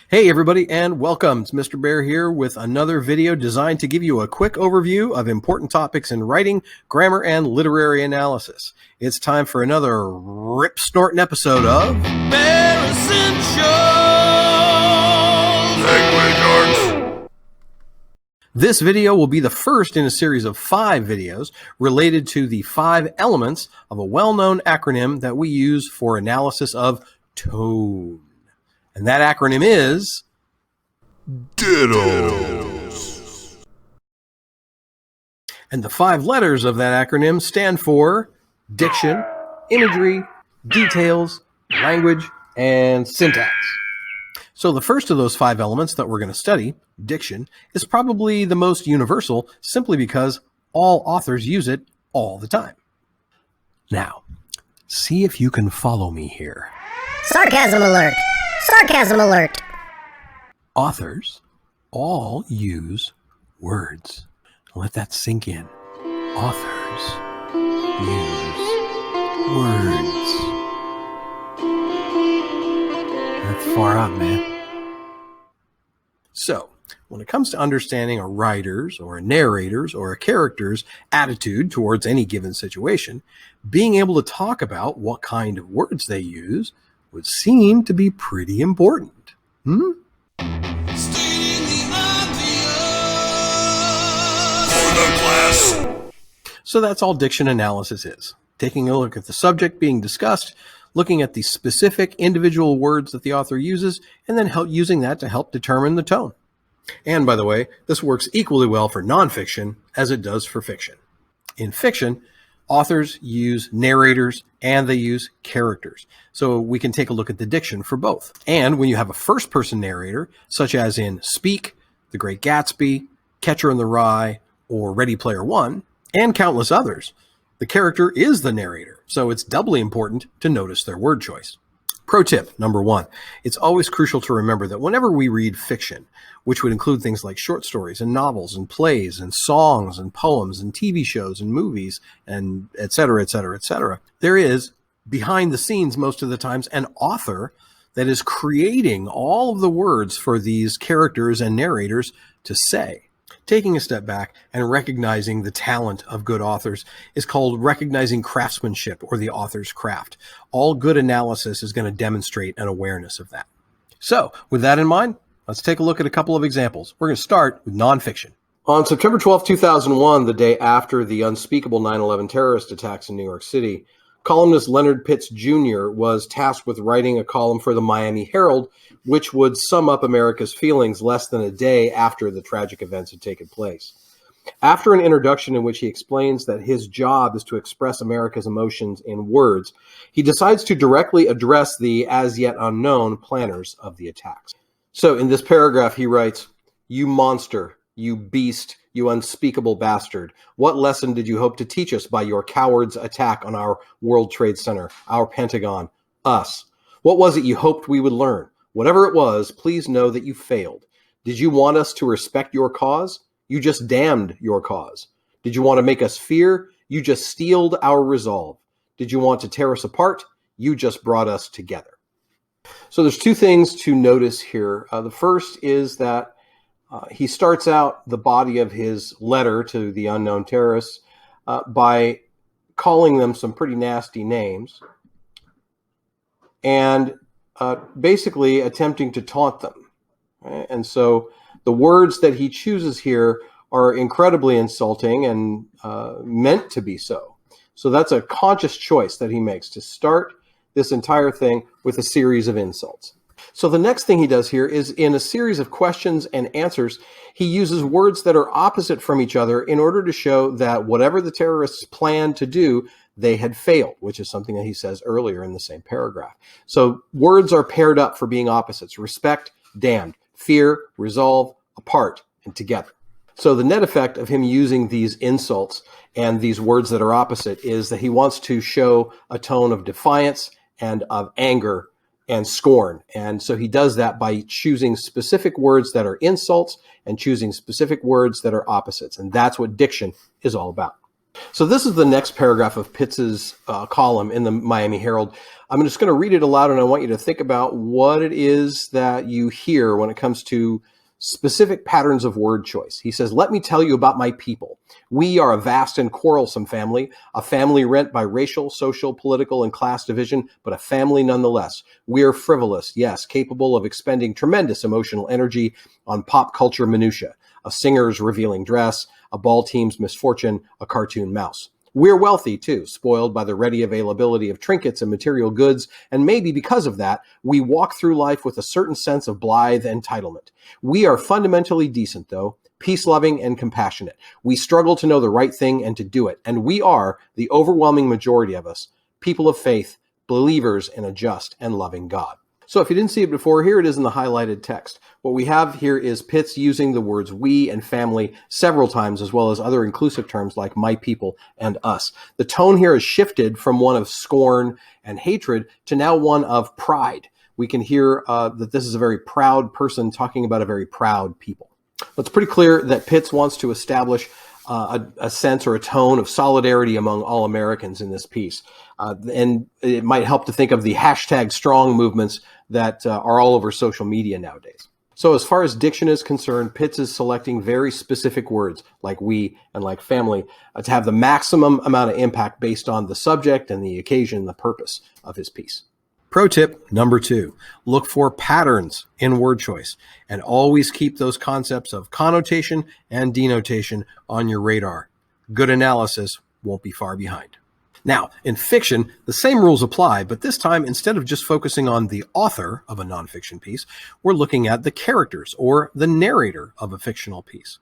Hey everybody, and welcome. It's Mr. Baer here with another video designed to give you a quick overview of important topics in writing, grammar, and literary analysis. It's time for another rip-snorting episode of Baer Essentials! Language Arts! This video will be the first in a series of 5 videos related to the 5 elements of a well-known acronym that we use for analysis of tone. And that acronym is DIDLS. And the 5 letters of that acronym stand for diction, imagery, details, language, and syntax. So the first of those 5 elements that we're going to study, diction, is probably the most universal simply because all authors use it all the time. Now, see if you can follow me here. Sarcasm alert! Sarcasm alert! Authors all use words. Let that sink in. Authors use words. That's far out, man. So, when it comes to understanding a writer's or a narrator's or a character's attitude towards any given situation, being able to talk about what kind of words they use would seem to be pretty important. So that's all diction analysis is. Taking a look at the subject being discussed, looking at the specific individual words that the author uses, and then using that to help determine the tone. And by the way, this works equally well for nonfiction as it does for fiction. In fiction, authors use narrators and they use characters. So we can take a look at the diction for both. And when you have a first-person narrator, such as in Speak, The Great Gatsby, Catcher in the Rye, or Ready Player One, and countless others, the character is the narrator. So it's doubly important to notice their word choice. Pro tip number 1, it's always crucial to remember that whenever we read fiction, which would include things like short stories and novels and plays and songs and poems and TV shows and movies and et cetera, et cetera, et cetera, there is, behind the scenes most of the times, an author that is creating all of the words for these characters and narrators to say. Taking a step back and recognizing the talent of good authors is called recognizing craftsmanship, or the author's craft. All good analysis is going to demonstrate an awareness of that. So, with that in mind, let's take a look at a couple of examples. We're going to start with nonfiction. On September 12, 2001, the day after the unspeakable 9/11 terrorist attacks in New York City, columnist Leonard Pitts Jr. was tasked with writing a column for the Miami Herald, which would sum up America's feelings less than a day after the tragic events had taken place. After an introduction in which he explains that his job is to express America's emotions in words, he decides to directly address the as yet unknown planners of the attacks. So in this paragraph, he writes, "You monster, you beast, you unspeakable bastard. What lesson did you hope to teach us by your coward's attack on our World Trade Center, our Pentagon, us? What was it you hoped we would learn? Whatever it was, please know that you failed. Did you want us to respect your cause? You just damned your cause. Did you want to make us fear? You just steeled our resolve. Did you want to tear us apart? You just brought us together." So there's 2 things to notice here. The first is that he starts out the body of his letter to the unknown terrorists by calling them some pretty nasty names and basically attempting to taunt them. Right? And so the words that he chooses here are incredibly insulting and meant to be so. So that's a conscious choice that he makes to start this entire thing with a series of insults. So the next thing he does here is, in a series of questions and answers, he uses words that are opposite from each other in order to show that whatever the terrorists planned to do, they had failed, which is something that he says earlier in the same paragraph. So words are paired up for being opposites: respect, damned; fear, resolve; apart, and together. So the net effect of him using these insults and these words that are opposite is that he wants to show a tone of defiance and of anger and scorn. And so he does that by choosing specific words that are insults and choosing specific words that are opposites. And that's what diction is all about. So this is the next paragraph of Pitts's column in the Miami Herald. I'm just going to read it aloud, and I want you to think about what it is that you hear when it comes to specific patterns of word choice. He says, "Let me tell you about my people. We are a vast and quarrelsome family, a family rent by racial, social, political, and class division, but a family nonetheless. We are frivolous, yes, capable of expending tremendous emotional energy on pop culture minutia, a singer's revealing dress, a ball team's misfortune, a cartoon mouse. We're wealthy, too, spoiled by the ready availability of trinkets and material goods, and maybe because of that, we walk through life with a certain sense of blithe entitlement. We are fundamentally decent, though, peace-loving and compassionate. We struggle to know the right thing and to do it, and we are, the overwhelming majority of us, people of faith, believers in a just and loving God." So if you didn't see it before, here it is in the highlighted text. What we have here is Pitts using the words we and family several times, as well as other inclusive terms like my people and us. The tone here has shifted from one of scorn and hatred to now one of pride. We can hear that this is a very proud person talking about a very proud people. It's pretty clear that Pitts wants to establish a sense or a tone of solidarity among all Americans in this piece. And it might help to think of the hashtag strong movements that are all over social media nowadays. So as far as diction is concerned, Pitts is selecting very specific words like we and like family to have the maximum amount of impact based on the subject and the occasion and the purpose of his piece. Pro tip number 2, look for patterns in word choice and always keep those concepts of connotation and denotation on your radar. Good analysis won't be far behind. Now, in fiction, the same rules apply, but this time, instead of just focusing on the author of a nonfiction piece, we're looking at the characters or the narrator of a fictional piece.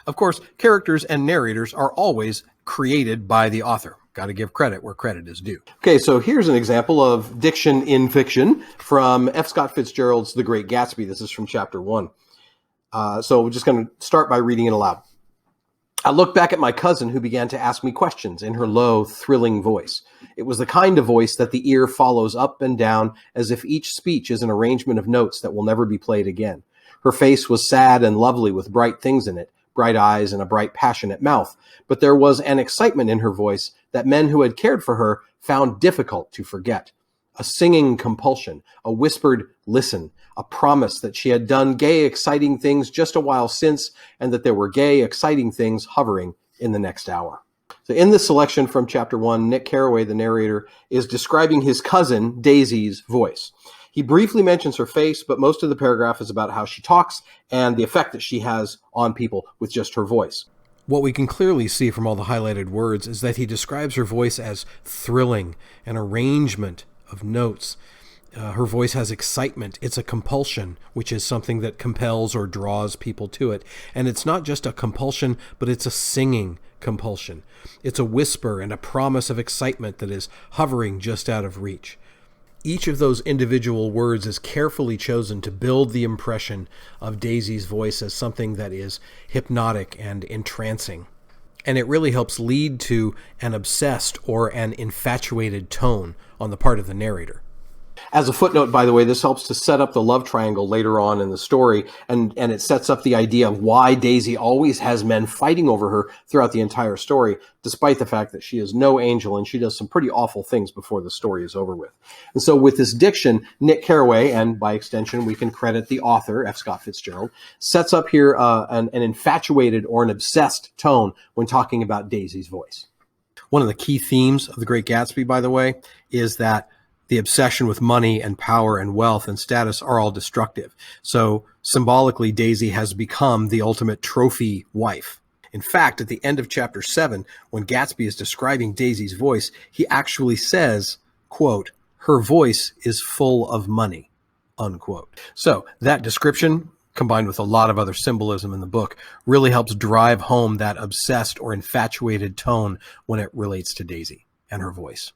Of course, characters and narrators are always created by the author. Got to give credit where credit is due. Okay, so here's an example of diction in fiction from F. Scott Fitzgerald's The Great Gatsby. This is from chapter 1. So we're just going to start by reading it aloud. "I looked back at my cousin who began to ask me questions in her low, thrilling voice. It was the kind of voice that the ear follows up and down as if each speech is an arrangement of notes that will never be played again. Her face was sad and lovely with bright things in it, bright eyes and a bright, passionate mouth, but there was an excitement in her voice that men who had cared for her found difficult to forget. A singing compulsion, a whispered listen, a promise that she had done gay, exciting things just a while since, and that there were gay, exciting things hovering in the next hour." So in this selection from chapter 1, Nick Carraway, the narrator, is describing his cousin, Daisy's voice. He briefly mentions her face, but most of the paragraph is about how she talks and the effect that she has on people with just her voice. What we can clearly see from all the highlighted words is that he describes her voice as thrilling, an arrangement of notes. Her voice has excitement. It's a compulsion, which is something that compels or draws people to it. And it's not just a compulsion, but it's a singing compulsion. It's a whisper and a promise of excitement that is hovering just out of reach. Each of those individual words is carefully chosen to build the impression of Daisy's voice as something that is hypnotic and entrancing. And it really helps lead to an obsessed or an infatuated tone on the part of the narrator. As a footnote, by the way, this helps to set up the love triangle later on in the story, and it sets up the idea of why Daisy always has men fighting over her throughout the entire story, despite the fact that she is no angel and she does some pretty awful things before the story is over with. And so with this diction, Nick Carraway, and by extension we can credit the author, F. Scott Fitzgerald, sets up here an infatuated or an obsessed tone when talking about Daisy's voice. One of the key themes of The Great Gatsby, by the way, is that the obsession with money and power and wealth and status are all destructive. So symbolically, Daisy has become the ultimate trophy wife. In fact, at the end of chapter 7, when Gatsby is describing Daisy's voice, he actually says, quote, "Her voice is full of money," unquote. So that description, combined with a lot of other symbolism in the book, really helps drive home that obsessed or infatuated tone when it relates to Daisy and her voice.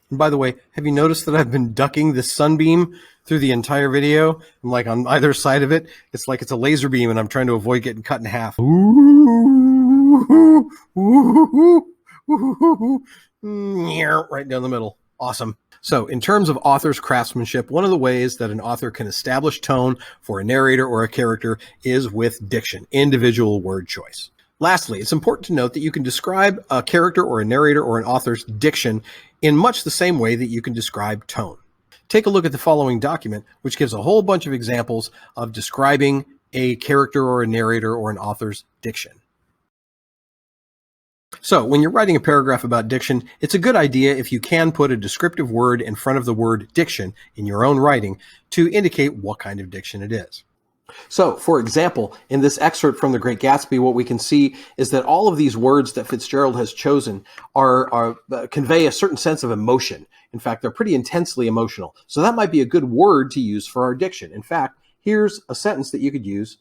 And by the way, have you noticed that I've been ducking this sunbeam through the entire video? I'm like on either side of it. It's like it's a laser beam and I'm trying to avoid getting cut in half. Right down the middle. Awesome. So in terms of author's craftsmanship, one of the ways that an author can establish tone for a narrator or a character is with diction, individual word choice. Lastly, it's important to note that you can describe a character or a narrator or an author's diction in much the same way that you can describe tone. Take a look at the following document, which gives a whole bunch of examples of describing a character or a narrator or an author's diction. So when you're writing a paragraph about diction, it's a good idea if you can put a descriptive word in front of the word diction in your own writing to indicate what kind of diction it is. So, for example, in this excerpt from The Great Gatsby, what we can see is that all of these words that Fitzgerald has chosen convey a certain sense of emotion. In fact, they're pretty intensely emotional. So that might be a good word to use for our diction. In fact, here's a sentence that you could use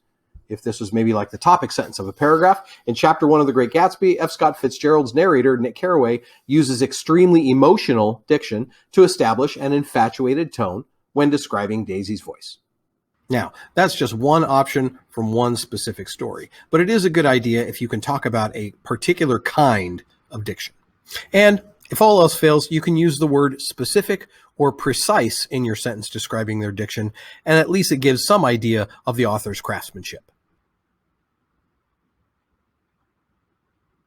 if this was maybe like the topic sentence of a paragraph. In Chapter 1 of The Great Gatsby, F. Scott Fitzgerald's narrator, Nick Carraway, uses extremely emotional diction to establish an infatuated tone when describing Daisy's voice. Now, that's just one option from one specific story, but it is a good idea if you can talk about a particular kind of diction. And if all else fails, you can use the word specific or precise in your sentence describing their diction, and at least it gives some idea of the author's craftsmanship.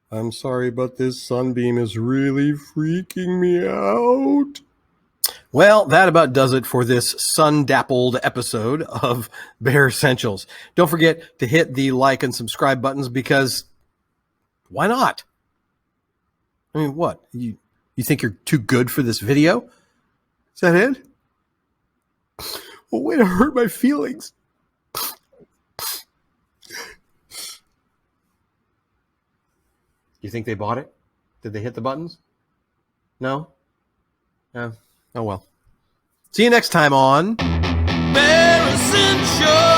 I'm sorry, but this sunbeam is really freaking me out. Well, that about does it for this sun-dappled episode of Baer Essentials. Don't forget to hit the like and subscribe buttons because why not? I mean, what? You think you're too good for this video? Is that it? Well, way to hurt my feelings. You think they bought it? Did they hit the buttons? No? Oh well. See you next time on Baer Essentials.